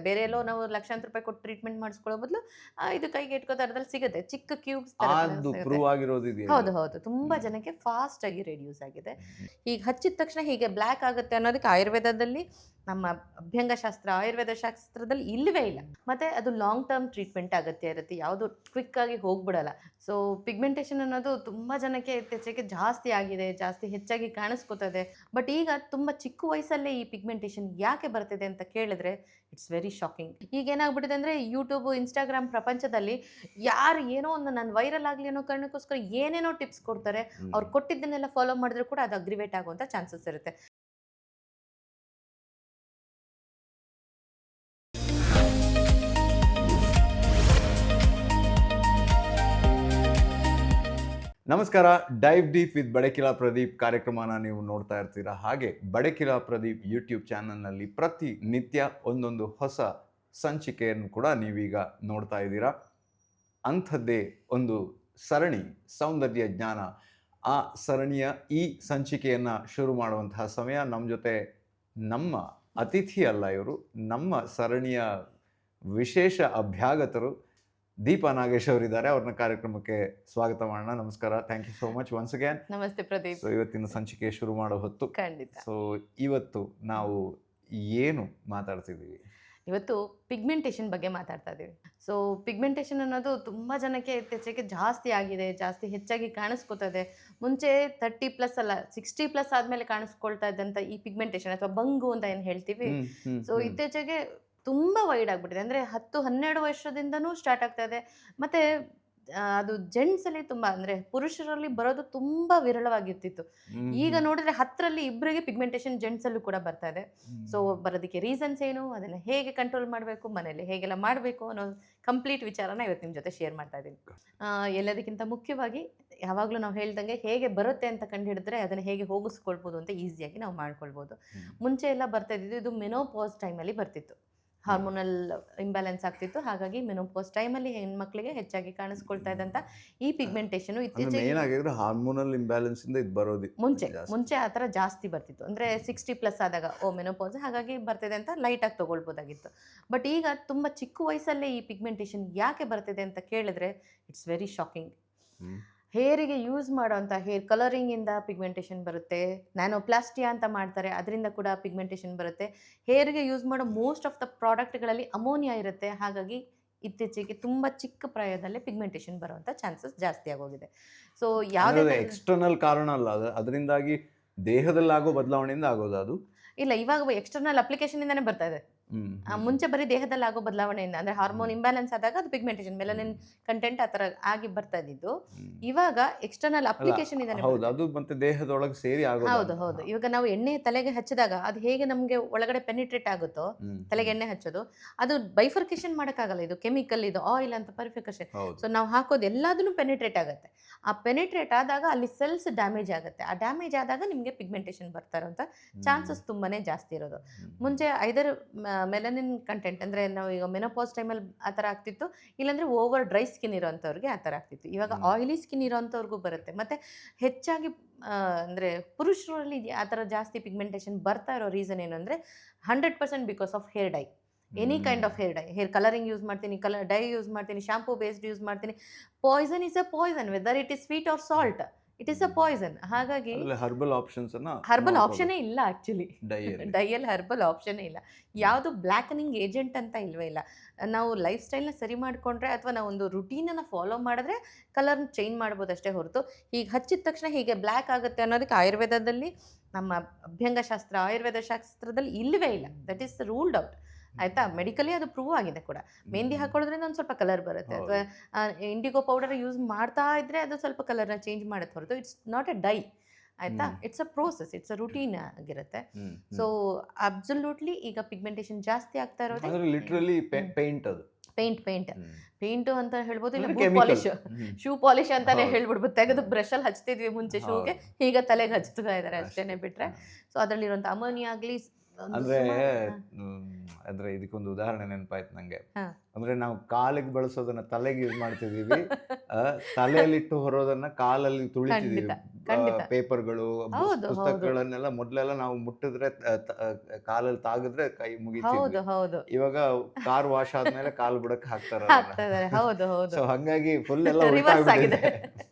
ಸಿಗುತ್ತೆ. ಬೇರೆ ಎಲ್ಲೋ ನಾವು ಲಕ್ಷಾಂತರ ರೂಪಾಯಿ ಕೊಟ್ಟು ಟ್ರೀಟ್ಮೆಂಟ್ ಮಾಡಿಸ್ಕೊಳ್ಳೋ ಬದಲು ಇದು ಕೈಗೆ ಎಟ್ಕೋ ಥರದಲ್ಲಿ ಸಿಗುತ್ತೆ. ಚಿಕ್ಕ ಕ್ಯೂಬ್ಸ್ ತರ ಅದು ಸಿಗುತ್ತೆ. ಪ್ರೂವ್ ಆಗಿರೋದು ಇದೆಯಾ ಹೌದು ಇದು? ಹೌದು, ತುಂಬಾ ಜನಕ್ಕೆ ಫಾಸ್ಟ್ ಆಗಿ ರೆಡ್ಯೂಸ್ ಆಗಿದೆ. ಈಗ ಹಚ್ಚಿದ ತಕ್ಷಣ ಹೀಗೆ ಬ್ಲ್ಯಾಕ್ ಆಗುತ್ತೆ ಅನ್ನೋದಕ್ಕೆ ಆಯುರ್ವೇದದಲ್ಲಿ, ನಮ್ಮ ಅಭ್ಯಂಗ ಶಾಸ್ತ್ರ ಆಯುರ್ವೇದ ಶಾಸ್ತ್ರದಲ್ಲಿ ಇಲ್ಲವೇ ಇಲ್ಲ. ಮತ್ತೆ ಅದು ಲಾಂಗ್ ಟರ್ಮ್ ಟ್ರೀಟ್ಮೆಂಟ್ ಅಗತ್ಯ ಇರುತ್ತೆ, ಯಾವುದು ಕ್ವಿಕ್ ಆಗಿ ಹೋಗ್ಬಿಡಲ್ಲ. ಸೊ ಪಿಗ್ಮೆಂಟೇಷನ್ ಅನ್ನೋದು ತುಂಬಾ ಜನಕ್ಕೆ ಇತ್ತೀಚೆಗೆ ಜಾಸ್ತಿ ಆಗಿದೆ, ಜಾಸ್ತಿ ಹೆಚ್ಚಾಗಿ ಕಾಣಿಸ್ಕೊತದೆ. ಬಟ್ ಈಗ ತುಂಬಾ ಚಿಕ್ಕ ವಯಸ್ಸಲ್ಲೇ ಈ ಪಿಗ್ಮೆಂಟೇಷನ್ ಯಾಕೆ ಬರ್ತಿದೆ ಅಂತ ಕೇಳಿದ್ರೆ ಇಟ್ಸ್ ವೆರಿ ಶಾಕಿಂಗ್. ಈಗ ಏನಾಗ್ಬಿಟ್ಟಿದೆ ಅಂದ್ರೆ ಯೂಟ್ಯೂಬ್ ಇನ್ಸ್ಟಾಗ್ರಾಮ್ ಪ್ರಪಂಚದಲ್ಲಿ ಯಾರು ಏನೋ ಒಂದು ನಾನು ವೈರಲ್ ಆಗಲಿ ಅನ್ನೋ ಕಾರಣಕ್ಕೋಸ್ಕರ ಏನೇನೋ ಟಿಪ್ಸ್ ಕೊಡ್ತಾರೆ. ಅವ್ರು ಕೊಟ್ಟಿದ್ದನ್ನೆಲ್ಲ ಫಾಲೋ ಮಾಡಿದ್ರು ಕೂಡ ಅದು ಅಗ್ರಿವೇಟ್ ಆಗುವಂಥ ಚಾನ್ಸಸ್ ಇರುತ್ತೆ. ನಮಸ್ಕಾರ. Dive deep with Badakila Pradeep ಕಾರ್ಯಕ್ರಮನ ನೀವು ನೋಡ್ತಾ ಇರ್ತೀರಾ. ಹಾಗೆ ಬಡಕಿಲಾ ಪ್ರದೀಪ್ ಯೂಟ್ಯೂಬ್ ಚಾನಲ್ನಲ್ಲಿ ಪ್ರತಿನಿತ್ಯ ಒಂದೊಂದು ಹೊಸ ಸಂಚಿಕೆಯನ್ನು ಕೂಡ ನೀವೀಗ ನೋಡ್ತಾ ಇದ್ದೀರಾ. ಅಂಥದ್ದೇ ಒಂದು ಸರಣಿ ಸೌಂದರ್ಯ ಜ್ಞಾನ. ಆ ಸರಣಿಯ ಈ ಸಂಚಿಕೆಯನ್ನು ಶುರು ಮಾಡುವಂತಹ ಸಮಯ. ನಮ್ಮ ಜೊತೆ ನಮ್ಮ ಅತಿಥಿ ಅಲ್ಲ, ಇವರು ನಮ್ಮ ಸರಣಿಯ ವಿಶೇಷ ಅಭ್ಯಾಗತರು ದೀಪಾ ನಾಗೇಶ್ ಅವರಿದ್ದಾರೆ. ಅವ್ರನ್ನ ಕಾರ್ಯಕ್ರಮಕ್ಕೆ ಸ್ವಾಗತ ಮಾಡೋಣ. ನಮಸ್ಕಾರ. Thank you so much once again. ನಮಸ್ತೆ ಪ್ರದೀಪ್. ಸೊ ಇವತ್ತಿನ ಸಂಚಿಕೆ ಶುರು ಮಾಡೋ ಹೊತ್ತು. ಖಂಡಿತ. ಸೊ ಇವತ್ತು ನಾವು ಏನು ಮಾತಾಡ್ತಿದ್ದೀವಿ? ಇವತ್ತು ಪಿಗ್ಮೆಂಟೇಷನ್ ಬಗ್ಗೆ ಮಾತಾಡ್ತಾ ಇದ್ದೀವಿ. ಸೊ ಪಿಗ್ಮೆಂಟೇಷನ್ ಅನ್ನೋದು ತುಂಬ ಜನಕ್ಕೆ ಇತ್ತೀಚೆಗೆ ಜಾಸ್ತಿ ಆಗಿದೆ, ಜಾಸ್ತಿ ಹೆಚ್ಚಾಗಿ ಕಾಣಿಸ್ಕೊತದೆ. ಮುಂಚೆ 30+ ಅಲ್ಲ 60+ ಆದಮೇಲೆ ಕಾಣಿಸ್ಕೊಳ್ತಾ ಇದ್ದಂಥ ಈ ಪಿಗ್ಮೆಂಟೇಷನ್ ಅಥವಾ ಬಂಗು ಅಂತ ಏನು ಹೇಳ್ತೀವಿ, ಸೊ ಇತ್ತೀಚೆಗೆ ತುಂಬ ವೈಡ್ ಆಗಿಬಿಟ್ಟಿದೆ. ಅಂದರೆ 10-12 ವರ್ಷದಿಂದನೂ ಸ್ಟಾರ್ಟ್ ಆಗ್ತಾ ಇದೆ. ಮತ್ತು ಅದು ಜೆಂಟ್ಸಲ್ಲಿ ತುಂಬ, ಅಂದರೆ ಪುರುಷರಲ್ಲಿ ಬರೋದು ತುಂಬ ವಿರಳವಾಗಿರ್ತಿತ್ತು. ಈಗ ನೋಡಿದ್ರೆ 10ರಲ್ಲಿ 2ರಿಗೆ ಪಿಗ್ಮೆಂಟೇಷನ್ ಜೆಂಟ್ಸಲ್ಲೂ ಕೂಡ ಬರ್ತಾ ಇದೆ. ಸೊ ಬರೋದಕ್ಕೆ ರೀಸನ್ಸ್ ಏನು, ಅದನ್ನು ಹೇಗೆ ಕಂಟ್ರೋಲ್ ಮಾಡಬೇಕು, ಮನೇಲಿ ಹೇಗೆಲ್ಲ ಮಾಡಬೇಕು ಅನ್ನೋ ಕಂಪ್ಲೀಟ್ ವಿಚಾರನ ಇವತ್ತು ನಿಮ್ಮ ಜೊತೆ ಶೇರ್ ಮಾಡ್ತಾ ಇದ್ದೀನಿ. ಎಲ್ಲದಕ್ಕಿಂತ ಮುಖ್ಯವಾಗಿ ಯಾವಾಗಲೂ ನಾವು ಹೇಳ್ದಂಗೆ ಹೇಗೆ ಬರುತ್ತೆ ಅಂತ ಕಂಡುಹಿಡಿದ್ರೆ ಅದನ್ನು ಹೇಗೆ ಹೋಗಿಸ್ಕೊಳ್ಬೋದು ಅಂತ ಈಸಿಯಾಗಿ ನಾವು ಮಾಡ್ಕೊಳ್ಬೋದು. ಮುಂಚೆ ಎಲ್ಲ ಬರ್ತಾ ಇದ್ದಿದ್ದು ಇದು ಮೆನೋಪಾಸ್ ಟೈಮಲ್ಲಿ ಬರ್ತಿತ್ತು. ಹಾರ್ಮೋನಲ್ ಇಂಬ್ಯಾಲೆನ್ಸ್ ಆಗ್ತಿತ್ತು. ಹಾಗಾಗಿ ಮೆನೋಪಾಸ್ ಟೈಮಲ್ಲಿ ಹೆಣ್ಮಕ್ಳಿಗೆ ಹೆಚ್ಚಾಗಿ ಕಾಣಿಸ್ಕೊಳ್ತಾ ಇದ್ದಂಥ ಈ ಪಿಗ್ಮೆಂಟೇಷನು ಇತ್ತೀಚೆಗೆ ಏನಾಗಿದ್ರೆ ಹಾರ್ಮೋನಲ್ ಇಂಬ್ಯಾಲೆನ್ಸ್ ಇಂದ ಇದು ಬರೋದು. ಮುಂಚೆ ಆ ಥರ ಜಾಸ್ತಿ ಬರ್ತಿತ್ತು. ಅಂದರೆ 60+ ಆದಾಗ ಮೆನೋಪಾಸ್ ಹಾಗಾಗಿ ಬರ್ತಿದೆ ಅಂತ ಲೈಟಾಗಿ ತೊಗೊಳ್ಬೋದಾಗಿತ್ತು. ಬಟ್ ಈಗ ತುಂಬ ಚಿಕ್ಕ ವಯಸ್ಸಲ್ಲೇ ಈ ಪಿಗ್ಮೆಂಟೇಷನ್ ಯಾಕೆ ಬರ್ತಿದೆ ಅಂತ ಕೇಳಿದ್ರೆ ಇಟ್ಸ್ ವೆರಿ ಶಾಕಿಂಗ್. ಹೇರಿಗೆ ಯೂಸ್ ಮಾಡೋವಂಥ ಹೇರ್ ಕಲರಿಂಗಿಂದ ಪಿಗ್ಮೆಂಟೇಷನ್ ಬರುತ್ತೆ. ನ್ಯಾನೋಪ್ಲಾಸ್ಟಿಯಾ ಅಂತ ಮಾಡ್ತಾರೆ, ಅದರಿಂದ ಕೂಡ ಪಿಗ್ಮೆಂಟೇಷನ್ ಬರುತ್ತೆ. ಹೇರಿಗೆ ಯೂಸ್ ಮಾಡೋ ಮೋಸ್ಟ್ ಆಫ್ ದ ಪ್ರಾಡಕ್ಟ್ಗಳಲ್ಲಿ ಅಮೋನಿಯಾ ಇರುತ್ತೆ. ಹಾಗಾಗಿ ಇತ್ತೀಚೆಗೆ ತುಂಬ ಚಿಕ್ಕ ಪ್ರಾಯದಲ್ಲೇ ಪಿಗ್ಮೆಂಟೇಷನ್ ಬರುವಂಥ ಚಾನ್ಸಸ್ ಜಾಸ್ತಿ ಆಗೋಗಿದೆ. ಸೊ ಯಾವುದೇ ಎಕ್ಸ್ಟರ್ನಲ್ ಕಾರಣ ಅಲ್ಲ, ಅದರಿಂದಾಗಿ ದೇಹದಲ್ಲಾಗೋ ಬದಲಾವಣೆಯಿಂದ ಆಗೋದು ಅದು ಇಲ್ಲ. ಇವಾಗ ಎಕ್ಸ್ಟರ್ನಲ್ ಅಪ್ಲಿಕೇಶನಿಂದನೇ ಬರ್ತಾ ಇದೆ. ಮುಂಚೆ ಬರೀ ದೇಹದಲ್ಲಿ ಆಗೋ ಬದಲಾವಣೆಯಿಂದ, ಅಂದರೆ ಹಾರ್ಮೋನ್ ಇಂಬ್ಯಾಲೆನ್ಸ್ ಆದಾಗ ಅದು ಪಿಗ್ಮೆಂಟೇಷನ್ ಮೆಲನಿನ್ ಕಂಟೆಂಟ್ ಆ ಥರ ಆಗಿ ಬರ್ತಾ ಇದ್ದಿದ್ದು. ಇವಾಗ ಎಕ್ಸ್ಟರ್ನಲ್ ಅಪ್ಲಿಕೇಶನ್ ಇಂದ ಅದು ಮತ್ತೆ ದೇಹದೊಳಗೆ ಸೇರಿ ಆಗೋದು. ಹೌದು. ಇವಾಗ ನಾವು ಎಣ್ಣೆ ತಲೆಗೆ ಹಚ್ಚಿದಾಗ ಅದು ಹೇಗೆ ನಮಗೆ ಒಳಗಡೆ ಪೆನಿಟ್ರೇಟ್ ಆಗುತ್ತೋ, ತಲೆಗೆ ಎಣ್ಣೆ ಹಚ್ಚೋದು, ಅದು ಬೈಫರ್ಕೇಶನ್ ಮಾಡೋಕ್ಕಾಗಲ್ಲ. ಇದು ಕೆಮಿಕಲ್, ಇದು ಆಯಿಲ್ ಅಂತ ಪರಿಫಿಕೇಶನ್. ಸೊ ನಾವು ಹಾಕೋದು ಎಲ್ಲದನ್ನು ಪೆನಿಟ್ರೇಟ್ ಆಗುತ್ತೆ. ಆ ಪೆನಿಟ್ರೇಟ್ ಆದಾಗ ಅಲ್ಲಿ ಸೆಲ್ಸ್ ಡ್ಯಾಮೇಜ್ ಆಗುತ್ತೆ. ಆ ಡ್ಯಾಮೇಜ್ ಆದಾಗ ನಿಮಗೆ ಪಿಗ್ಮೆಂಟೇಷನ್ ಬರ್ತಾ ಇರೋಂಥ ಚಾನ್ಸಸ್ ತುಂಬಾನೇ ಜಾಸ್ತಿ ಇರೋದು. ಮುಂಚೆ ಐದರ್ ಮೆಲನಿನ್ ಕಂಟೆಂಟ್, ಅಂದರೆ ನಾವು ಈಗ ಮೆನೋಪಾಸ್ ಟೈಮಲ್ಲಿ ಆ ಥರ ಆಗ್ತಿತ್ತು, ಇಲ್ಲಾಂದರೆ ಓವರ್ ಡ್ರೈ ಸ್ಕಿನ್ ಇರೋಂಥವ್ರಿಗೆ ಆ ಥರ ಆಗ್ತಿತ್ತು. ಇವಾಗ ಆಯಿಲಿ ಸ್ಕಿನ್ ಇರೋಂಥವ್ರಿಗೂ ಬರುತ್ತೆ. ಮತ್ತು ಹೆಚ್ಚಾಗಿ ಅಂದರೆ ಪುರುಷರಲ್ಲಿ ಆ ಥರ ಜಾಸ್ತಿ ಪಿಗ್ಮೆಂಟೇಷನ್ ಬರ್ತಾ ಇರೋ ರೀಸನ್ ಏನು ಅಂದರೆ 100% because of hair dye. Any kind of hair dye, hair colouring use ಮಾಡ್ತೀನಿ, ಡೈ ಯೂಸ್ ಮಾಡ್ತೀನಿ, ಶಾಂಪೂ ಬೇಸ್ಡ್ ಯೂಸ್ ಮಾಡ್ತೀನಿ. Poison is a poison, whether it is sweet or salt, it is a poison. ಹಾಗಾಗಿ herbal options herbal ಆಪ್ಷನೇ ಇಲ್ಲ. Actually ಡೈಯಲ್ಲಿ herbal ಆಪ್ಷನೇ ಇಲ್ಲ. ಯಾವುದು ಬ್ಲ್ಯಾಕನಿಂಗ್ agent ಅಂತ ಇಲ್ವೇ ಇಲ್ಲ. ನಾವು ಲೈಫ್ ಸ್ಟೈಲ್ನ ಸರಿ ಮಾಡಿಕೊಂಡ್ರೆ ಅಥವಾ ನಾವು ಒಂದು ರುಟೀನನ್ನು ಫಾಲೋ ಮಾಡಿದ್ರೆ ಕಲರ್ನ ಚೇಂಜ್ ಮಾಡ್ಬೋದು ಅಷ್ಟೇ ಹೊರತು ಈಗ ಹಚ್ಚಿದ ತಕ್ಷಣ ಹೀಗೆ ಬ್ಲ್ಯಾಕ್ ಆಗುತ್ತೆ ಅನ್ನೋದಕ್ಕೆ ಆಯುರ್ವೇದದಲ್ಲಿ, ನಮ್ಮ ಅಭ್ಯಂಗ ಶಾಸ್ತ್ರ ಆಯುರ್ವೇದ ಶಾಸ್ತ್ರದಲ್ಲಿ ಇಲ್ಲವೇ ಇಲ್ಲ. That is ruled out. ಆಯಿತಾ? ಮೆಡಿಕಲಿ ಅದು ಪ್ರೂವ್ ಆಗಿದೆ ಕೂಡ. ಮೆಹಂದಿ ಹಾಕೊಳ್ಳೋದ್ರಿಂದ ಒಂದು ಸ್ವಲ್ಪ ಕಲರ್ ಬರುತ್ತೆ, ಅಥವಾ ಇಂಡಿಗೋ ಪೌಡರ್ ಯೂಸ್ ಮಾಡ್ತಾ ಇದ್ರೆ ಅದು ಸ್ವಲ್ಪ ಕಲರ್ನ ಚೇಂಜ್ ಮಾಡುತ್ತೆ ಹೊರತು ಇಟ್ಸ್ ನಾಟ್ ಎ ಡೈ. ಆಯಿತಾ? It's a process, it's a routine ಆಗಿರುತ್ತೆ. ಸೊ ಅಬ್ಸಲ್ಯೂಟ್ಲಿ ಈಗ ಪಿಗ್ಮೆಂಟೇಷನ್ ಜಾಸ್ತಿ ಆಗ್ತಾ ಇರೋದು ಲಿಟ್ರಲಿ ಪೇಂಟ್. ಅದು ಪೇಂಟು ಅಂತ ಹೇಳ್ಬೋದು, ಇಲ್ಲ ಶೂ ಪಾಲಿಶ್ ಅಂತಾನೆ ಹೇಳ್ಬಿಡ್ಬೋದು. ತೆಗೆದು ಬ್ರಷಲ್ಲಿ ಹಚ್ತಿದ್ವಿ ಮುಂಚೆ ಶೂಗೆ, ಈಗ ತಲೆಗೆ ಹಚ್ತಾ ಇದ್ದಾರೆ ಅಷ್ಟೇನೆ ಬಿಟ್ರೆ. ಸೊ ಅದರಲ್ಲಿರುವಂಥ ಅಮೋನಿಯಾ ಆಗಲಿ, ಅಂದ್ರೆ ಇದಕ್ಕೊಂದು ಉದಾಹರಣೆ ನೆನಪಾಯ್ತು ನಂಗೆ. ಅಂದ್ರೆ ನಾವು ಕಾಲಿಗೆ ಬಳಸೋದನ್ನ ತಲೆಗೆ ಯೂಸ್ ಮಾಡ್ತಿದೀವಿ, ತಲೆಯಲ್ಲಿಟ್ಟು ಹೊರೋದನ್ನ ಕಾಲಲ್ಲಿ ತುಳಿತಿದೀವಿ. ಖಂಡಿತ. ಪೇಪರ್ಗಳು ಹೌದು, ಪುಸ್ತಕಗಳನ್ನೆಲ್ಲ ಮೊದಲೆಲ್ಲ ನಾವು ಮುಟ್ಟಿದ್ರೆ ಕಾಲಲ್ಲಿ ತಾಗಿದ್ರೆ ಕೈ ಮುಗಿತಿದ್ವಿ. ಹೌದು ಹೌದು ಇವಾಗ ಕಾರ್ ವಾಶ್ ಆದ್ಮೇಲೆ ಕಾಲ್ ಬಿಡಕ್ ಹಾಕ್ತಾರ. ಹಾಕ್ತಾ ಇದಾರೆ. ಹೌದು ಹೌದು ಸೊ ಹಂಗಾಗಿ ಫುಲ್ ಎಲ್ಲ ರಿವರ್ಸ್ ಆಗಿದೆ. ಉಲ್ಟಾಗ್ಬಿಟ್ಟಿದೆ.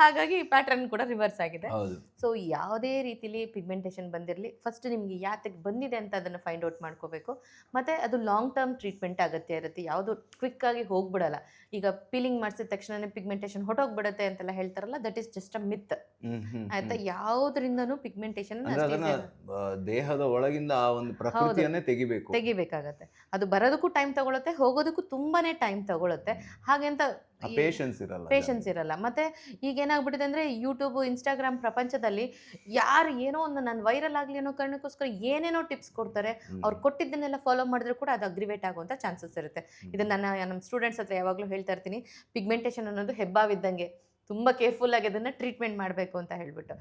ಹಾಗಾಗಿ ಪ್ಯಾಟರ್ನ್ ಕೂಡ ರಿವರ್ಸ್ ಆಗಿದೆ. ಹೌದು. ಸೊ ಯಾವುದೇ ರೀತಿಲಿ ಪಿಗ್ಮೆಂಟೇಷನ್ ಬಂದಿರಲಿ, ಫಸ್ಟ್ ನಿಮಗೆ ಯಾತಕ್ಕೆ ಬಂದಿದೆ ಅಂತ ಅದನ್ನು ಫೈಂಡ್ ಔಟ್ ಮಾಡ್ಕೋಬೇಕು. ಮತ್ತು ಅದು ಲಾಂಗ್ ಟರ್ಮ್ ಟ್ರೀಟ್ಮೆಂಟ್ ಅಗತ್ಯ ಇರುತ್ತೆ. ಯಾವುದು ಕ್ವಿಕ್ ಆಗಿ ಹೋಗ್ಬಿಡಲ್ಲ. ಈಗ ಪೀಲಿಂಗ್ ಮಾಡಿಸಿದ ತಕ್ಷಣನೇ ಪಿಗ್ಮೆಂಟೇಷನ್ ಹೊಟ್ಟೋಗ್ಬಿಡುತ್ತೆ ಅಂತೆಲ್ಲ ಹೇಳ್ತಾರಲ್ಲ, ದಟ್ ಈಸ್ ಜಸ್ಟ್ ಅ ಮಿತ್. ಆಯ್ತಾ, ಯಾವುದರಿಂದನೂ ಪಿಗ್ಮೆಂಟೇಷನ್ ಅಂದ್ರೆ ಅದನ್ನ ದೇಹದ ಒಳಗಿಂದ ಆ ಒಂದು ಪ್ರಕೃತಿಯನ್ನೇ ತೆಗಿಬೇಕಾಗತ್ತೆ. ಅದು ಬರೋದಕ್ಕೂ ಟೈಮ್ ತಗೊಳುತ್ತೆ, ಹೋಗೋದಕ್ಕೂ ತುಂಬಾನೇ ಟೈಮ್ ತಗೊಳುತ್ತೆ. ಹಾಗೆಂತ ಪೇಷನ್ಸ್ ಇರಲ್ಲ. ಮತ್ತೆ ಈಗ ಏನಾಗ್ಬಿಟ್ಟಿದೆ ಅಂದ್ರೆ ಯೂಟ್ಯೂಬ್, ಇನ್ಸ್ಟಾಗ್ರಾಮ್ ಪ್ರಪಂಚದಲ್ಲಿ ಯಾರು ಏನೋ ಒಂದು ನಾನು ವೈರಲ್ ಆಗಲಿ ಅನ್ನೋ ಕಾರಣಕ್ಕೋಸ್ಕರ ಏನೇನೋ ಟಿಪ್ಸ್ ಕೊಡ್ತಾರೆ. ಅವ್ರು ಕೊಟ್ಟಿದ್ದನ್ನೆಲ್ಲ ಫಾಲೋ ಮಾಡಿದ್ರೆ ಕೂಡ ಅದು ಅಗ್ರಿವೇಟ್ ಆಗುವಂಥ ಚಾನ್ಸಸ್ ಇರುತ್ತೆ. ಇದನ್ನು ನಮ್ಮ ಸ್ಟೂಡೆಂಟ್ಸ್ ಹತ್ರ ಯಾವಾಗಲೂ ಹೇಳ್ತಾ ಇರ್ತೀನಿ, ಪಿಗ್ಮೆಂಟೇಷನ್ ಅನ್ನೋದು ಹೆಬ್ಬಾವಿದ್ದಂಗೆ, ತುಂಬ ಕೇರ್ಫುಲ್ ಆಗಿ ಅದನ್ನ ಟ್ರೀಟ್ಮೆಂಟ್ ಮಾಡಬೇಕು ಅಂತ ಹೇಳ್ಬಿಟ್ಟು.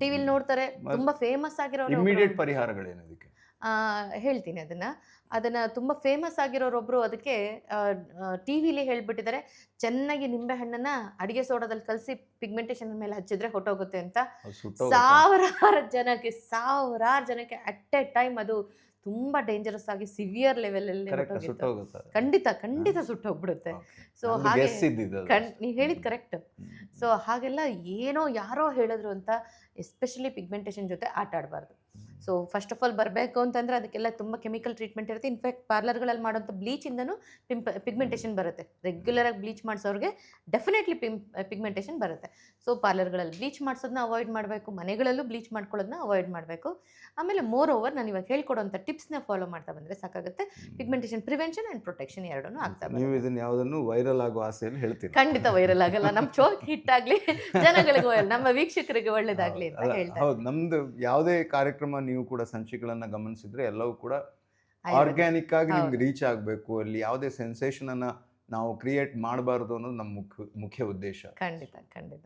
ಟಿವಿಲಿ ನೋಡ್ತಾರೆ, ತುಂಬ ಫೇಮಸ್ ಆಗಿರೋರು. ಇಮಿಡಿಯೇಟ್ ಪರಿಹಾರಗಳೇನು ಇದಕ್ಕೆ? ಹೇಳ್ತೀನಿ ಅದನ್ನು ತುಂಬ ಫೇಮಸ್ ಆಗಿರೋರೊಬ್ಬರು ಅದಕ್ಕೆ ಟಿ ವಿಲಿ ಹೇಳ್ಬಿಟ್ಟಿದ್ದಾರೆ, ಚೆನ್ನಾಗಿ ನಿಂಬೆಹಣ್ಣನ್ನು ಅಡುಗೆ ಸೋಡಾದಲ್ಲಿ ಕಲಸಿ ಪಿಗ್ಮೆಂಟೇಷನ್ ಮೇಲೆ ಹಚ್ಚಿದ್ರೆ ಹೊಟ್ಟೋಗುತ್ತೆ ಅಂತ. ಸಾವಿರಾರು ಜನಕ್ಕೆ ಅಟ್ ಎ ಟೈಮ್ ಅದು ತುಂಬ ಡೇಂಜರಸ್ ಆಗಿ ಸಿವಿಯರ್ ಲೆವೆಲಲ್ಲಿ ಖಂಡಿತ ಸುಟ್ಟೋಗ್ಬಿಡುತ್ತೆ. ಸೊ ಹಾಗೆ ನೀವು ಹೇಳಿದ್ ಕರೆಕ್ಟ್. ಸೊ ಹಾಗೆಲ್ಲ ಯಾರೋ ಹೇಳಿದ್ರು ಅಂತ ಎಸ್ಪೆಷಲಿ ಪಿಗ್ಮೆಂಟೇಷನ್ ಜೊತೆ ಆಟ ಆಡಬಾರ್ದು. ಸೊ ಫಸ್ಟ್ ಆಫ್ ಆಲ್ ಬರಬೇಕು ಅಂತಂದರೆ ಅದಕ್ಕೆಲ್ಲ ತುಂಬ ಕೆಮಿಕಲ್ ಟ್ರೀಟ್ಮೆಂಟ್ ಇರುತ್ತೆ. ಇನ್ಫ್ಯಾಕ್ಟ್ ಪಾರ್ಲರ್ಗಳಲ್ಲಿ ಮಾಡೋಂಥ ಬ್ಲೀಚಿಂದನೂ ಪಿಗ್ಮೆಂಟೇಷನ್ ಬರುತ್ತೆ. ರೆಗ್ಯುಲರಾಗಿ ಬ್ಲೀಚ್ ಮಾಡಿಸೋರಿಗೆ ಡೆಫಿನೆಟ್ಲಿ ಪಿಗ್ಮೆಂಟೇಷನ್ ಬರುತ್ತೆ. ಸೊ ಪಾರ್ಲರ್ಗಳಲ್ಲಿ ಬ್ಲೀಚ್ ಮಾಡಿಸೋದನ್ನ ಅವಾಯ್ಡ್ ಮಾಡಬೇಕು, ಮನೆಗಳಲ್ಲೂ ಬ್ಲೀಚ್ ಮಾಡ್ಕೊಳ್ಳೋದನ್ನ ಅವಾಯ್ಡ್ ಮಾಡಬೇಕು. ಆಮೇಲೆ ಮೋರ್ ಓವರ್ ನಾನು ಇವಾಗ ಹೇಳ್ಕೊಡೋಂಥ ಟಿಪ್ಸ್ನ ಫಾಲೋ ಮಾಡ್ತಾ ಬಂದರೆ ಸಾಕಾಗುತ್ತೆ. ಪಿಗ್ಮೆಂಟೇಷನ್ ಪ್ರಿವೆನ್ಷನ್ ಆ್ಯಂಡ್ ಪ್ರೊಟೆಕ್ಷನ್ ಎರಡೂ ಆಗ್ತಾ ಬರುತ್ತೆ. ನೀವು ಇದನ್ನು ಯಾವುದನ್ನು ವೈರಲ್ ಆಗೋ ಆಸೆಯಲ್ಲಿ ಹೇಳ್ತೀರಿ? ಖಂಡಿತ ವೈರಲ್ ಆಗಲ್ಲ. ನಮ್ಮ ಚೋಕ್ ಹಿಟ್ ಆಗಲಿ, ಜನಗಳಿಗೆ ನಮ್ಮ ವೀಕ್ಷಕರಿಗೆ ಒಳ್ಳೇದಾಗಲಿ ಅಂತ ಹೇಳ್ತಾರೆ. ಹೌದು, ನಮ್ದು ಯಾವುದೇ ಕಾರ್ಯಕ್ರಮ ನೀವು ಕೂಡ ಸಂಚಿಕೆಗಳನ್ನ ಗಮನಿಸಿದ್ರೆ ಎಲ್ಲವೂ ಕೂಡ ಆರ್ಗ್ಯಾನಿಕ್ ಆಗಿ ನಿಮ್ಗೆ ರೀಚ್ ಆಗಬೇಕು. ಅಲ್ಲಿ ಯಾವುದೇ ಸೆನ್ಸೇಷನ್ ಅನ್ನ ನಾವು ಕ್ರಿಯೇಟ್ ಮಾಡಬಾರ್ದು ಅನ್ನೋದು ನಮ್ಮ ಮುಖ್ಯ ಉದ್ದೇಶ. ಖಂಡಿತ.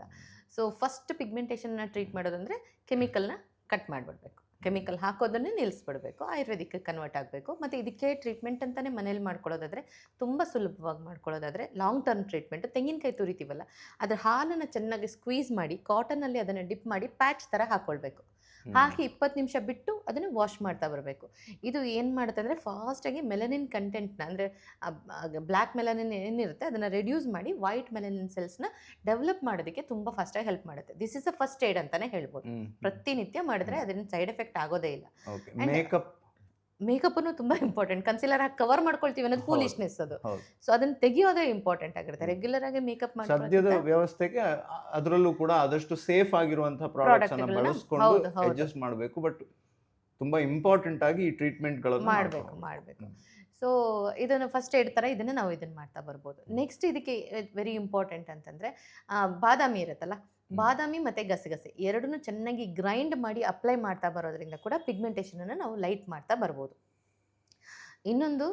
ಸೊ ಫಸ್ಟ್ ಪಿಗ್ಮೆಂಟೇಷನ್ನ ಟ್ರೀಟ್ ಮಾಡೋದಂದ್ರೆ ಕೆಮಿಕಲ್ನ ಕಟ್ ಮಾಡಿಬಿಡ್ಬೇಕು. ಕೆಮಿಕಲ್ ಹಾಕೋದನ್ನೇ ನಿಲ್ಲಿಸ್ಬಿಡ್ಬೇಕು, ಆಯುರ್ವೇದಿಕ್ ಕನ್ವರ್ಟ್ ಆಗಬೇಕು. ಮತ್ತು ಇದಕ್ಕೆ ಟ್ರೀಟ್ಮೆಂಟ್ ಅಂತಲೇ ಮನೇಲಿ ಮಾಡ್ಕೊಳ್ಳೋದಾದರೆ, ತುಂಬ ಸುಲಭವಾಗಿ ಮಾಡ್ಕೊಳ್ಳೋದಾದರೆ ಲಾಂಗ್ ಟರ್ಮ್ ಟ್ರೀಟ್ಮೆಂಟ್, ತೆಂಗಿನಕಾಯಿ ತುರಿತೀವಲ್ಲ ಅದರ ಹಾಲನ್ನು ಚೆನ್ನಾಗಿ ಸ್ಕ್ವೀಸ್ ಮಾಡಿ ಕಾಟನಲ್ಲಿ ಅದನ್ನು ಡಿಪ್ ಮಾಡಿ ಪ್ಯಾಚ್ ಥರ ಹಾಕ್ಕೊಳ್ಬೇಕು. ಹಾಕಿ 20 ನಿಮಿಷ ಬಿಟ್ಟು ಅದನ್ನು ವಾಶ್ ಮಾಡ್ತಾ ಬರಬೇಕು. ಇದು ಏನು ಮಾಡುತ್ತೆ ಅಂದರೆ ಫಾಸ್ಟಾಗಿ ಮೆಲನಿನ್ ಕಂಟೆಂಟ್ನ, ಅಂದರೆ ಬ್ಲ್ಯಾಕ್ ಮೆಲನಿನ್ ಏನಿರುತ್ತೆ ಅದನ್ನು ರೆಡ್ಯೂಸ್ ಮಾಡಿ ವೈಟ್ ಮೆಲನಿನ್ ಸೆಲ್ಸ್ನ ಡೆವಲಪ್ ಮಾಡೋದಕ್ಕೆ ತುಂಬ ಫಾಸ್ಟಾಗಿ ಹೆಲ್ಪ್ ಮಾಡುತ್ತೆ. This is a first aid ಅಂತಲೇ ಹೇಳ್ಬೋದು. ಪ್ರತಿನಿತ್ಯ ಮಾಡಿದ್ರೆ ಅದರಿಂದ ಸೈಡ್ ಎಫೆಕ್ಟ್ ಆಗೋದೇ ಇಲ್ಲ. ಮೇಕಪ್ಪನ್ನು ತುಂಬ ಇಂಪಾರ್ಟೆಂಟ್. ಕನ್ಸಿಲರ್ ಹಾಕಿ ಕವರ್ ಮಾಡ್ಕೊಳ್ತೀವಿ ಅನ್ನೋದು ಫೂಲಿಶ್ನೆಸ್ ಅದು. ಸೊ ಅದನ್ನು ತೆಗಿಯೋದೇ ಇಂಪಾರ್ಟೆಂಟ್ ಆಗಿರುತ್ತೆ. ರೆಗ್ಯುಲರ್ ಆಗಿ ಮೇಕಪ್ ಸದ್ಯದ ವ್ಯವಸ್ಥೆಗೆ ಅದರಲ್ಲೂ ಕೂಡ ಆದಷ್ಟು ಸೇಫ್ ಆಗಿರುವಂತಹ ಪ್ರಾಡಕ್ಟ್ಸ್ ಅನ್ನು ಬಳಸ್ಕೊಂಡು ಅಡ್ಜಸ್ಟ್ ಮಾಡಬೇಕು. ಬಟ್ ತುಂಬಾ ಇಂಪಾರ್ಟೆಂಟ್ ಆಗಿ ಈ ಟ್ರೀಟ್ಮೆಂಟ್ಗಳನ್ನು ಮಾಡಬೇಕು. ಸೊ ಇದನ್ನು ಫಸ್ಟ್ ಏಡ್ ಥರ ನಾವು ಇದನ್ನು ಮಾಡ್ತಾ ಬರ್ಬೋದು. ನೆಕ್ಸ್ಟ್ ಇದಕ್ಕೆ ವೆರಿ ಇಂಪಾರ್ಟೆಂಟ್ ಅಂತಂದರೆ ಬಾದಾಮಿ ಇರುತ್ತಲ್ಲ, ಬಾದಾಮಿ ಮತ್ತು ಗಸಗಸೆ ಎರಡನ್ನೂ ಚೆನ್ನಾಗಿ ಗ್ರೈಂಡ್ ಮಾಡಿ ಅಪ್ಲೈ ಮಾಡ್ತಾ ಬರೋದ್ರಿಂದ ಕೂಡ ಪಿಗ್ಮೆಂಟೇಷನನ್ನು ನಾವು ಲೈಟ್ ಮಾಡ್ತಾ ಬರ್ಬೋದು. ಇನ್ನೊಂದು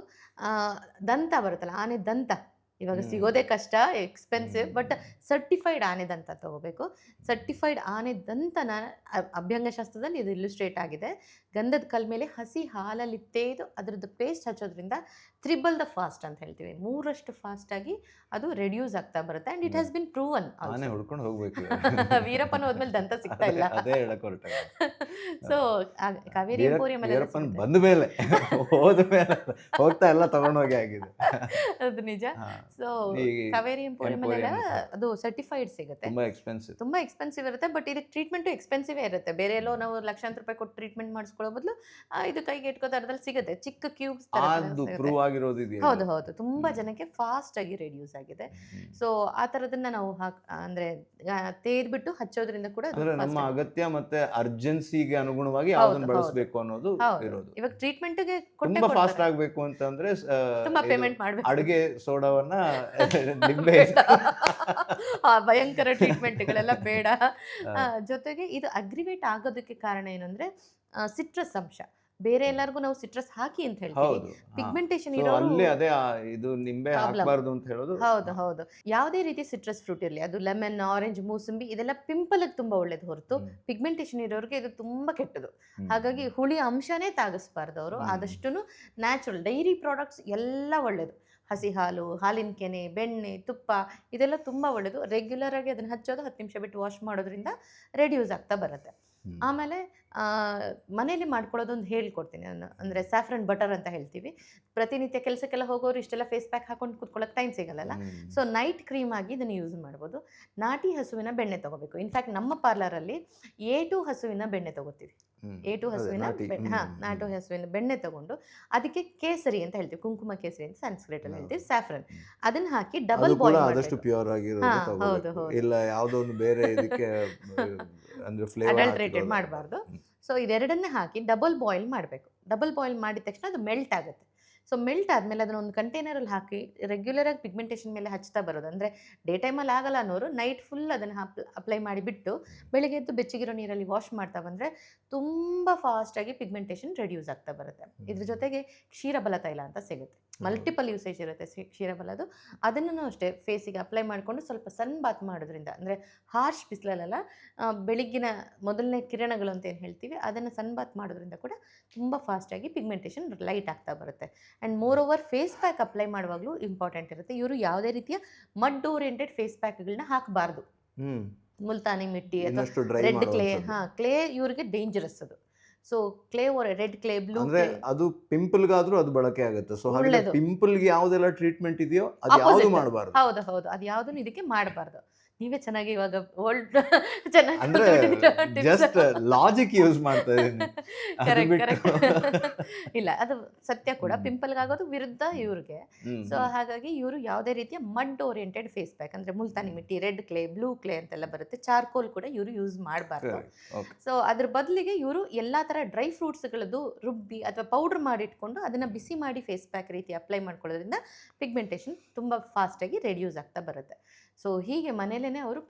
ದಂತ ಬರುತ್ತಲ್ಲ, ಆನೆ ದಂತ ಇವಾಗ ಸಿಗೋದೇ ಕಷ್ಟ, ಎಕ್ಸ್ಪೆನ್ಸಿವ್. ಬಟ್ ಸರ್ಟಿಫೈಡ್ ಆನೆ ದಂತ ತಗೋಬೇಕು. ಸರ್ಟಿಫೈಡ್ ಆನೆ ದಂತನ ಅಭ್ಯಂಗಶಾಸ್ತ್ರದಲ್ಲಿ ಇದು ಇಲ್ಲುಸ್ಟ್ರೇಟ್ ಆಗಿದೆ. ಗಂಧದ ಕಲ್ ಮೇಲೆ ಹಸಿ ಹಾಲಲ್ಲಿ ತೇದು ಅದರದ್ದು ಪೇಸ್ಟ್ ಹಚ್ಚೋದ್ರಿಂದ 3x the ಫಾಸ್ಟ್ ಅಂತ ಹೇಳ್ತೀವಿ, 3ರಷ್ಟು ಫಾಸ್ಟಾಗಿ ಅದು ರೆಡ್ಯೂಸ್ ಆಗ್ತಾ ಬರುತ್ತೆ. And it has been proven. ಹುಡ್ಕೊಂಡು ಹೋಗ್ಬೇಕು. ವೀರಪ್ಪನ ಹೋದ್ಮೇಲೆ ದಂತ ಸಿಗ್ತಾ ಇಲ್ಲ. ಸೊ ಕಾವೇರಿ ಎಂಪೋರಿಯಂ ಬಂದ ಮೇಲೆ ಹೋದ ಮೇಲೆ ಹೋಗ್ತಾ ಎಲ್ಲ ತಗೊಂಡೋಗಿ ಆಗಿದೆ. ಅದು ನಿಜ. ಸೊ ಕಾವೇರಿ ಎಂಪೋರಿಯಂ ಅದು ಸರ್ಟಿಫೈಡ್ ಸಿಗುತ್ತೆ. ತುಂಬಾ ಎಕ್ಸ್ಪೆನ್ಸಿವ್ ಇರುತ್ತೆ. ಬಟ್ ಇದಕ್ಕೆ ಟ್ರೀಟ್ಮೆಂಟು ಎಕ್ಸ್ಪೆನ್ಸಿವ್ ಇರುತ್ತೆ. ಬೇರೆ ಎಲ್ಲೋ ನಾವು ಲಕ್ಷಾಂತರ ರೂಪಾಯಿ ಕೊಟ್ಟು ಟ್ರೀಟ್ಮೆಂಟ್ ಮಾಡಿಸ್ಕೊಳ್ಳೋ ಬದಲು ಇದು ಕೈಗೆ ಇಟ್ಕೋತಾರದಲ್ಲಿ ಸಿಗುತ್ತೆ, ಚಿಕ್ಕ ಕ್ಯೂಬ್ಸ್. ಹೌದು, ತುಂಬಾ ಜನಕ್ಕೆ ಫಾಸ್ಟ್ ಆಗಿ ರೆಡ್ಯೂಸ್ ಆಗಿದೆ. ಸೊ ಆ ತರದನ್ನ ನಾವು ಅಂದ್ರೆ ತೇದ್ಬಿಟ್ಟು ಹಚ್ಚೋದ್ರಿಂದ ಕೂಡ ನಮ್ಮ ಅಗತ್ಯ ಮತ್ತೆ ಅರ್ಜೆನ್ಸಿಗೆ ಅನುಗುಣವಾಗಿ ಯಾವ್ದನ್ನ ಬಳಸಬೇಕು ಅನ್ನೋದು ಇರೋದು. ಇವಾಗ ಟ್ರೀಟ್ಮೆಂಟ್ಗೆ ತುಂಬಾ ಫಾಸ್ಟ್ ಆಗಬೇಕು ಅಂತಂದ್ರೆ ತುಂಬಾ ಪೇಮೆಂಟ್ ಮಾಡಬೇಕು. ಅಡುಗೆ ಸೋಡಾವನ್ನ ನಿಂಬೆ ಭಯಂಕರ ಟ್ರೀಟ್ಮೆಂಟ್ಗಳೆಲ್ಲ ಬೇಡ. ಜೊತೆಗೆ ಇದು ಅಗ್ರಿವೇಟ್ ಆಗೋದಕ್ಕೆ ಕಾರಣ ಏನಂದ್ರೆ ಸಿಟ್ರಸ್ ಅಂಶ. ಬೇರೆ ಎಲ್ಲರಿಗೂ ನಾವು ಸಿಟ್ರಸ್ ಹಾಕಿ ಅಂತ ಹೇಳ್ತೀವಿ. ಹೌದು ಪಿಗ್ಮೆಂಟೇಷನ್ ಸೊ ಇರೋರು ಅಲ್ಲಿ ಅದೇ ಇದು ನಿಂಬೆ Problem. ಹಾಕಬಾರ್ದು ಅಂತ ಹೇಳೋದು. ಹೌದು ಹೌದು. ಯಾವುದೇ ರೀತಿ ಸಿಟ್ರಸ್ ಫ್ರೂಟ್ ಇರಲಿ, ಅದು ಲೆಮನ್, ಆರೆಂಜ್, ಮೂಸಂಬಿ ಇದೆಲ್ಲ ಪಿಂಪಲ್ಗೆ ತುಂಬಾ ಒಳ್ಳೇದು ಹೊರತು ಪಿಗ್ಮೆಂಟೇಷನ್ ಇರೋರಿಗೆ ಇದು ತುಂಬಾ ಕೆಟ್ಟದು. ಹಾಗಾಗಿ ಹುಳಿ ಅಂಶನೇ ತಾಗಿಸ್ಬಾರ್ದು ಅವರು. ಆದಷ್ಟು ನ್ಯಾಚುರಲ್ ಡೈರಿ ಪ್ರಾಡಕ್ಟ್ಸ್ ಎಲ್ಲ ಒಳ್ಳೇದು. ಹಸಿ ಹಾಲು, ಹಾಲಿನ ಕೆನೆ, ಬೆಣ್ಣೆ, ತುಪ್ಪ ಇದೆಲ್ಲ ತುಂಬ ಒಳ್ಳೆಯದು. ರೆಗ್ಯುಲರ್ ಆಗಿ ಅದನ್ನು ಹಚ್ಚೋದು, 10 ನಿಮಿಷ ಬಿಟ್ಟು ವಾಶ್ ಮಾಡೋದ್ರಿಂದ ರೆಡ್ಯೂಸ್ ಆಗ್ತಾ ಬರುತ್ತೆ. ಆಮೇಲೆ ಮನೇಲಿ ಮಾಡ್ಕೊಳ್ಳೋದೊಂದು ಹೇಳ್ಕೊಡ್ತೀನಿ ನಾನು. ಅಂದರೆ ಸ್ಯಾಫ್ರನ್ ಬಟರ್ ಅಂತ ಹೇಳ್ತೀವಿ. ಪ್ರತಿನಿತ್ಯ ಕೆಲಸಕ್ಕೆಲ್ಲ ಹೋಗೋರು ಇಷ್ಟೆಲ್ಲ ಫೇಸ್ ಪ್ಯಾಕ್ ಹಾಕೊಂಡು ಕೂತ್ಕೊಳ್ಳೋಕೆ ಟೈಮ್ ಸಿಗಲ್ಲ. ಸೊ ನೈಟ್ ಕ್ರೀಮ್ ಆಗಿ ಇದನ್ನು ಯೂಸ್ ಮಾಡ್ಬೋದು. ನಾಟಿ ಹಸುವಿನ ಬೆಣ್ಣೆ ತೊಗೋಬೇಕು. ಇನ್ಫ್ಯಾಕ್ಟ್ ನಮ್ಮ ಪಾರ್ಲರಲ್ಲಿ A2 ಹಸುವಿನ ಬೆಣ್ಣೆ ತೊಗೋತೀವಿ. A2 ಹಸುವಿನ ನಾಟಿ ಹಸುವಿನ ಬೆಣ್ಣೆ ತೊಗೊಂಡು ಅದಕ್ಕೆ ಕೇಸರಿ ಅಂತ ಹೇಳ್ತೀವಿ, ಕುಂಕುಮ ಕೇಸರಿ ಅಂತ ಸಂಸ್ಕೃತದಲ್ಲಿ ಹೇಳ್ತೀವಿ, ಸ್ಯಾಫ್ರನ್ ಅದನ್ನ ಹಾಕಿ ಡಬಲ್ ಬಾಯ್ಲ್ ಆದಷ್ಟು ಪ್ಯೂರ್ ಆಗಿರೋದು ಹೌದು ತಗೋಬೇಕು. ಹೌದು. ಇಲ್ಲ ಯಾವುದೋ ಒಂದು ಬೇರೆ ಇದಕ್ಕೆ ಅಂದ್ರೆ ಫ್ಲೇವರ್ ಅಡಲ್ಟ್ರೇಟೆಡ್ ಮಾಡಬಾರ್ದು. ಸೊ ಇದೆರಡನ್ನೇ ಹಾಕಿ ಡಬಲ್ ಬಾಯ್ಲ್ ಮಾಡಬೇಕು. ಡಬಲ್ ಬಾಯ್ಲ್ ಮಾಡಿದ ತಕ್ಷಣ ಅದು ಮೆಲ್ಟ್ ಆಗುತ್ತೆ. ಸೊ ಮೆಲ್ಟ್ ಆದಮೇಲೆ ಅದನ್ನ ಒಂದು ಕಂಟೈನರಲ್ಲಿ ಹಾಕಿ ರೆಗ್ಯುಲರಾಗಿ ಪಿಗ್ಮೆಂಟೇಷನ್ ಮೇಲೆ ಹಚ್ತಾ ಬರೋದು. ಅಂದರೆ ಡೇ ಟೈಮಲ್ಲಿ ಆಗಲ್ಲ ಅನ್ನೋರು ನೈಟ್ ಫುಲ್ ಅದನ್ನು ಅಪ್ಲೈ ಮಾಡಿಬಿಟ್ಟು ಬೆಳಿಗ್ಗೆ ಎದ್ದು ಬೆಚ್ಚಗಿರೋ ನೀರಲ್ಲಿ ವಾಶ್ ಮಾಡ್ತಾ ಬಂದರೆ ತುಂಬ ಫಾಸ್ಟಾಗಿ ಪಿಗ್ಮೆಂಟೇಷನ್ ರೆಡ್ಯೂಸ್ ಆಗ್ತಾ ಬರುತ್ತೆ. ಇದ್ರ ಜೊತೆಗೆ ಕ್ಷೀರಬಲ ತೈಲ ಅಂತ ಸಿಗುತ್ತೆ. ಮಲ್ಟಿಪಲ್ ಯೂಸೇಜ್ ಇರುತ್ತೆ ಕ್ಷೀರಬಲದು. ಅದನ್ನು ಅಷ್ಟೇ ಫೇಸಿಗೆ ಅಪ್ಲೈ ಮಾಡಿಕೊಂಡು ಸ್ವಲ್ಪ ಸನ್ ಬಾತ್ ಮಾಡೋದ್ರಿಂದ, ಅಂದರೆ ಹಾರ್ಶ್ ಬಿಸಿಲಲ್ಲ, ಬೆಳಿಗ್ಗಿನ ಮೊದಲನೇ ಕಿರಣಗಳು ಅಂತ ಏನು ಹೇಳ್ತೀವಿ ಅದನ್ನು ಸನ್ ಬಾತ್ ಮಾಡೋದ್ರಿಂದ ಕೂಡ ತುಂಬ ಫಾಸ್ಟಾಗಿ ಪಿಗ್ಮೆಂಟೇಷನ್ ಲೈಟ್ ಆಗ್ತಾ ಬರುತ್ತೆ. And moreover face pack apply ಮಾಡುವಾಗಲೂ ಇಂಪಾರ್ಟೆಂಟ್ ಇರುತ್ತೆ. ಇವರು ಯಾವುದೇ ರೀತಿಯ ಮಡ್ ಓರಿಯೆಂಟೆಡ್ ಫೇಸ್ ಪ್ಯಾಕ್ಗಳನ್ನ ಹಾಕಬಾರ್ದು. ಮುಲ್ತಾನಿ ಮಿಟ್ಟಿ ಅಥವಾ ರೆಡ್ ಕ್ಲೇ, ಕ್ಲೇ ಇವ್ರಿಗೆ ಡೇಂಜರಸ್ ಅದು. So clay red clay, blue ಅಂದ್ರೆ ಕ್ಲೇ ಅದು ಪಿಂಪಲ್ಗಾದ್ರೂ ಅದು ಬಳಕೆ ಆಗುತ್ತೆ. ಸೊ ಹಾಗೆ ಒಳ್ಳೇದು. ಪಿಂಪಲ್ಗೆ ಯಾವ್ದೆಲ್ಲ ಟ್ರೀಟ್ಮೆಂಟ್ ಇದೆಯೋ ಅದು ಯಾವುದು Opposite. ಮಾಡಬಾರ್ದು. ಹೌದು ಹೌದು, ಅದು ಯಾವುದನ್ನು ಇದಕ್ಕೆ ಮಾಡಬಾರ್ದು. ನೀವೇ ಚೆನ್ನಾಗಿ ಇವಾಗ ಓಲ್ಡ್ ಚೆನ್ನಾಗಿ ಅಂದ್ರೆ ಜಸ್ಟ್ ಲಾಜಿಕ್ ಯೂಸ್ ಮಾಡ್ತಾ ಇದೀನಿ. ಅದು ಕರೆಕ್ಟ್ ಬಿಟ್ಟು ಕರೆಕ್ಟ್. ಇಲ್ಲ ಅದು ಸತ್ಯ ಕೂಡ. ಹ್ಮ್. ಪಿಂಪಲ್ಗಾಗೋದು ವಿರುದ್ಧ ಇವ್ರಿಗೆ. ಸೊ ಹಾಗಾಗಿ ಇವರು ಯಾವುದೇ ರೀತಿಯ ಮಡ್ ಓರಿಯೆಂಟೆಡ್ ಫೇಸ್ ಪ್ಯಾಕ್, ಅಂದರೆ Multani mitti, red clay, blue clay ಅಂತೆಲ್ಲ ಬರುತ್ತೆ, ಚಾರ್ಕೋಲ್ ಕೂಡ ಇವರು ಯೂಸ್ ಮಾಡಬಾರ್ದು. ಓಕೆ ಸೊ ಅದ್ರ ಬದಲಿಗೆ ಇವರು ಎಲ್ಲ ಥರ ಡ್ರೈ ಫ್ರೂಟ್ಸ್ಗಳದ್ದು ರುಬ್ಬಿ ಅಥವಾ ಪೌಡ್ರ್ ಮಾಡಿಟ್ಕೊಂಡು ಅದನ್ನು ಬಿಸಿ ಮಾಡಿ ಫೇಸ್ ಪ್ಯಾಕ್ ರೀತಿ ಅಪ್ಲೈ ಮಾಡ್ಕೊಳ್ಳೋದ್ರಿಂದ ಪಿಗ್ಮೆಂಟೇಷನ್ ತುಂಬ ಫಾಸ್ಟಾಗಿ ರೆಡ್ಯೂಸ್ ಆಗ್ತಾ ಬರುತ್ತೆ. ಸೊ ಹೀಗೆ ಮನೇಲೇ ಅವರು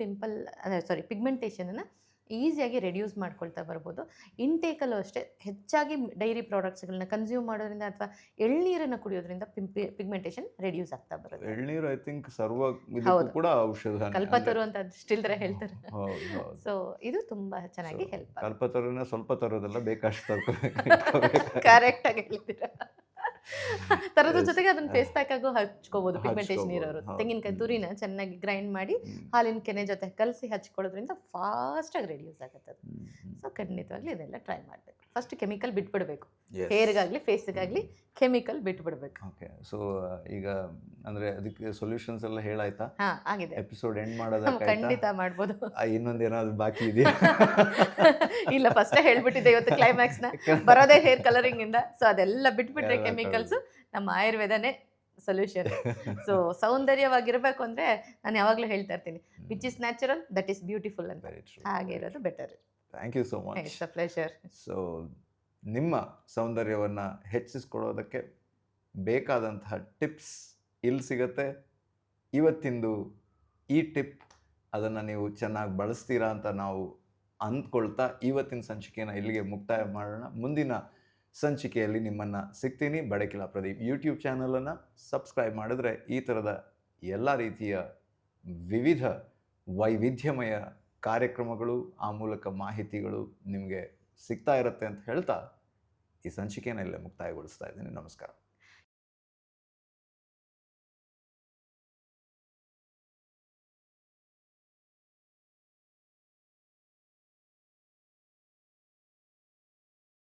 ಪಿಗ್ಮೆಂಟೇಷನನ್ನು ಈಸಿಯಾಗಿ ರೆಡ್ಯೂಸ್ ಮಾಡ್ಕೊಳ್ತಾ ಬರ್ಬೋದು. ಇಂಟೇಕಲ್ಲೂ ಅಷ್ಟೇ ಹೆಚ್ಚಾಗಿ ಡೈರಿ ಪ್ರಾಡಕ್ಟ್ಸ್ಗಳನ್ನ ಕನ್ಸ್ಯೂಮ್ ಮಾಡೋದ್ರಿಂದ ಅಥವಾ ಎಳ್ನೀರನ್ನು ಕುಡಿಯೋದ್ರಿಂದ ಪಿಗ್ಮೆಂಟೇಷನ್ ರೆಡ್ಯೂಸ್ ಆಗ್ತಾ ಬರುತ್ತೆ. ಎಳ್ನೀರು ಐ ಥಿಂಕ್ ಸರ್ವ ಇದಕ್ಕೂ ಹೌದು. ಕೂಡ ಔಷಧ. ಕಲ್ಪತರು ಅಂತ ಸ್ಟಿಲ್ದ್ರೆ ಹೇಳ್ತಾರೆ. ಹೌದು ಹೌದು. ಸೊ ಇದು ತುಂಬ ಚೆನ್ನಾಗಿ ಹೆಲ್ಪ್ ಆಗುತ್ತೆ. ಕಲ್ಪತರುನ ಸ್ವಲ್ಪ ತರೋದಲ್ಲ, ಬೇಕಷ್ಟು ತರ್ಕೋಬೇಕು. ಕರೆಕ್ಟಾಗಿ ಹೇಳ್ತೀರಾ. ತರದ ಜೊತೆಗೆ ಅದನ್ನ ಫೇಸ್ ಪ್ಯಾಕ್ ಆಗು ಹಚ್ಕೋಬಹುದು. ಪಿಗ್ಮೆಂಟೇಷನ್ ಇರೋರು ಹೌದು. ತೆಂಗಿನಕಾಯಿ ತುರಿನ ಚೆನ್ನಾಗಿ ಗ್ರೈಂಡ್ ಮಾಡಿ ಹಾಲಿನ ಕೆನೆ ಜೊತೆ ಕಲಸಿ ಹಚ್ಕೊಳ್ಳೋದ್ರಿಂದ ಫಾಸ್ಟಾಗಿ ರೆಡ್ಯೂಸ್ ಆಗುತ್ತೆ ಅದು. ಸೊ ಖಂಡಿತವಾಗ್ಲಿ ಇದೆಲ್ಲ ಟ್ರೈ ಮಾಡಬೇಕು. ಫಸ್ಟ್ ಕೆಮಿಕಲ್ ಬಿಟ್ಬಿಡ್ಬೇಕು. ಹೇರ್ಗಾಗಲಿ ಫೇಸ್ಗಾಗಲಿ ಕೆಮಿಕಲ್ ಬಿಟ್ಬಿಡ್ಬೇಕು. ಓಕೆ. ಸೊ ಈಗ ಅಂದ್ರೆ ಅದಕ್ಕೆ ಸೊಲ್ಯೂಷನ್ಸ್ ಎಲ್ಲ ಹೇಳಾಯ್ತಾ? ಆಗಿದೆ. ಎಪಿಸೋಡ್ ಎಂಡ್ ಮಾಡೋದಕ್ಕೆ ಖಂಡಿತ ಮಾಡ್ಬೋದು. ಇನ್ನೊಂದೇನಾದ್ರು ಬಾಕಿ ಇದೆಯಾ? ಇಲ್ಲ, ಫಸ್ಟೇ ಹೇಳ್ಬಿಟ್ಟಿದ್ದೆ ಇವತ್ತು ಕ್ಲೈಮ್ಯಾಕ್ಸ್ನ. ಬರೋದೇ ಹೇರ್ ಕಲರಿಂಗ್ ಇಂದ. ಸೊ ಅದೆಲ್ಲ ಬಿಟ್ಬಿಟ್ರೆ ಕೆಮಿಕಲ್ಸ್ ನಮ್ಮ ಆಯುರ್ವೇದನೇ ಸೊಲ್ಯೂಷನ್. ಸೊ ಸೌಂದರ್ಯವಾಗಿರ್ಬೇಕು ಅಂದ್ರೆ ನಾನು ಯಾವಾಗಲೂ ಹೇಳ್ತಾ ಇರ್ತೀನಿ, which is natural that is beautiful ಅಂತ. ಹಾಗೆ ಇರೋದು better. Thank you so much. It's a pleasure. So ನಿಮ್ಮ ಸೌಂದರ್ಯವನ್ನು ಹೆಚ್ಚಿಸ್ಕೊಳ್ಳೋದಕ್ಕೆ ಬೇಕಾದಂತಹ ಟಿಪ್ಸ್ ಇಲ್ಲಿ ಸಿಗತ್ತೆ. ಇವತ್ತಿಂದು ಈ ಟಿಪ್ ಅದನ್ನು ನೀವು ಚೆನ್ನಾಗಿ ಬಳಸ್ತೀರಾ ಅಂತ ನಾವು ಅಂದ್ಕೊಳ್ತಾ ಇವತ್ತಿನ ಸಂಚಿಕೆಯನ್ನು ಇಲ್ಲಿಗೆ ಮುಕ್ತಾಯ ಮಾಡೋಣ. ಮುಂದಿನ ಸಂಚಿಕೆಯಲ್ಲಿ ನಿಮ್ಮನ್ನು ಸಿಗ್ತೀನಿ. ಬಡಕಿಲಾ ಪ್ರದೀಪ್ ಯೂಟ್ಯೂಬ್ ಚಾನಲನ್ನು ಸಬ್ಸ್ಕ್ರೈಬ್ ಮಾಡಿದ್ರೆ ಈ ಥರದ ಎಲ್ಲ ರೀತಿಯ ವಿವಿಧ ವೈವಿಧ್ಯಮಯ ಕಾರ್ಯಕ್ರಮಗಳು, ಆ ಮೂಲಕ ಮಾಹಿತಿಗಳು ನಿಮಗೆ ಸಿಗ್ತಾ ಇರುತ್ತೆ ಅಂತ ಹೇಳ್ತಾ ಈ ಸಂಚಿಕೆಯನ್ನು ಇಲ್ಲೇ ಮುಕ್ತಾಯಗೊಳಿಸ್ತಾ ಇದ್ದೀನಿ. ನಮಸ್ಕಾರ.